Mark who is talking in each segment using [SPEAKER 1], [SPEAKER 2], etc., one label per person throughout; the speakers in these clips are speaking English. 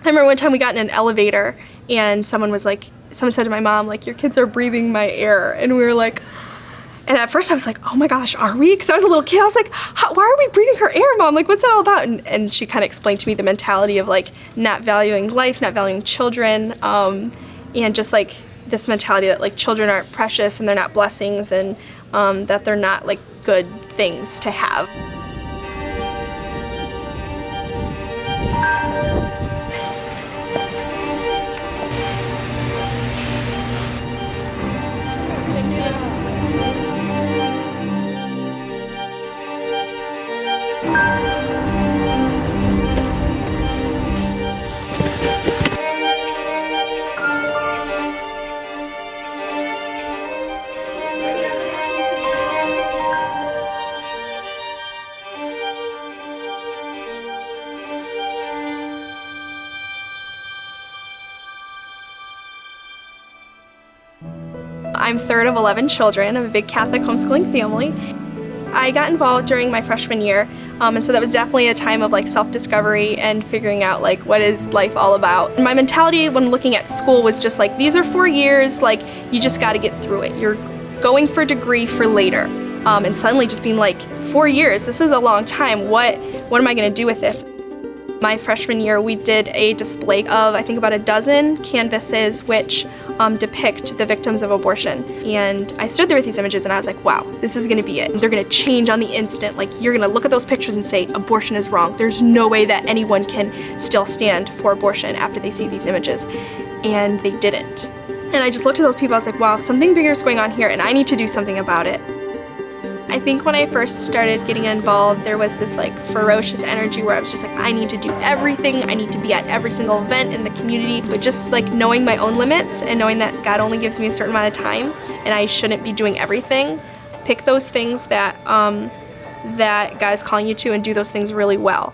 [SPEAKER 1] I remember one time we got in an elevator and someone said to my mom, like, your kids are breathing my air. And we were like, and at first I was like, oh my gosh, are we? Because I was a little kid. I was like, why are we breathing her air, Mom? Like, what's that all about? And she kind of explained to me the mentality of like not valuing life, not valuing children, and just like this mentality that like children aren't precious and they're not blessings, and that they're not like good things to have. I'm third of 11 children. I'm a big Catholic homeschooling family. I got involved during my freshman year, and so that was definitely a time of like self-discovery and figuring out like what is life all about. And my mentality when looking at school was just like, these are 4 years, like you just got to get through it. You're going for a degree for later. And suddenly just being like, 4 years, this is a long time. What am I going to do with this? My freshman year, we did a display of, I think, about a dozen canvases which depict the victims of abortion. And I stood there with these images and I was like, wow, this is gonna be it. They're gonna change on the instant. Like, you're gonna look at those pictures and say, abortion is wrong. There's no way that anyone can still stand for abortion after they see these images. And they didn't. And I just looked at those people, I was like, wow, something bigger is going on here and I need to do something about it. I think when I first started getting involved, there was this like ferocious energy where I was just like, I need to do everything. I need to be at every single event in the community. But just like knowing my own limits and knowing that God only gives me a certain amount of time and I shouldn't be doing everything, pick those things that, that God is calling you to and do those things really well.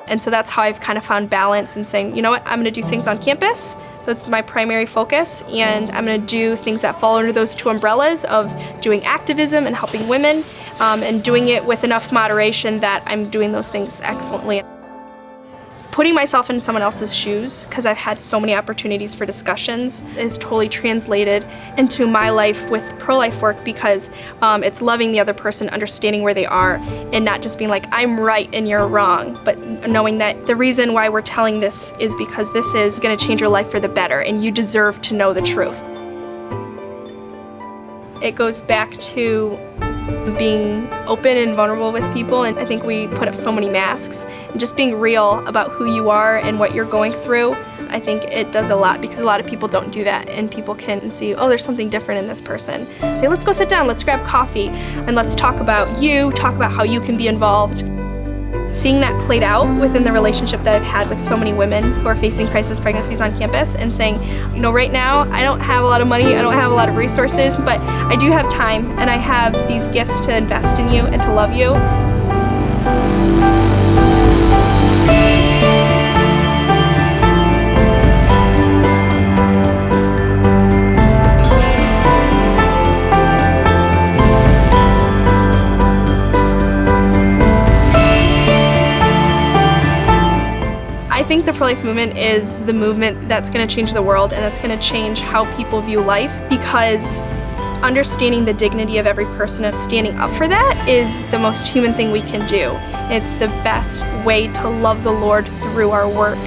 [SPEAKER 1] And so that's how I've kind of found balance in saying, you know what, I'm gonna do things on campus. That's my primary focus, and I'm gonna do things that fall under those two umbrellas of doing activism and helping women, and doing it with enough moderation that I'm doing those things excellently. Putting myself in someone else's shoes, because I've had so many opportunities for discussions, is totally translated into my life with pro-life work, because it's loving the other person, understanding where they are, and not just being like, I'm right and you're wrong, but knowing that the reason why we're telling this is because this is going to change your life for the better, and you deserve to know the truth. It goes back to being open and vulnerable with people, and I think we put up so many masks, and just being real about who you are and what you're going through, I think it does a lot, because a lot of people don't do that, and people can see, oh, there's something different in this person. Say, let's go sit down, let's grab coffee, and let's talk about you, talk about how you can be involved. Seeing that played out within the relationship that I've had with so many women who are facing crisis pregnancies on campus, and saying, you know, right now I don't have a lot of money, I don't have a lot of resources, but I do have time and I have these gifts to invest in you and to love you. I think the pro-life movement is the movement that's going to change the world, and that's going to change how people view life, because understanding the dignity of every person and standing up for that is the most human thing we can do. It's the best way to love the Lord through our work.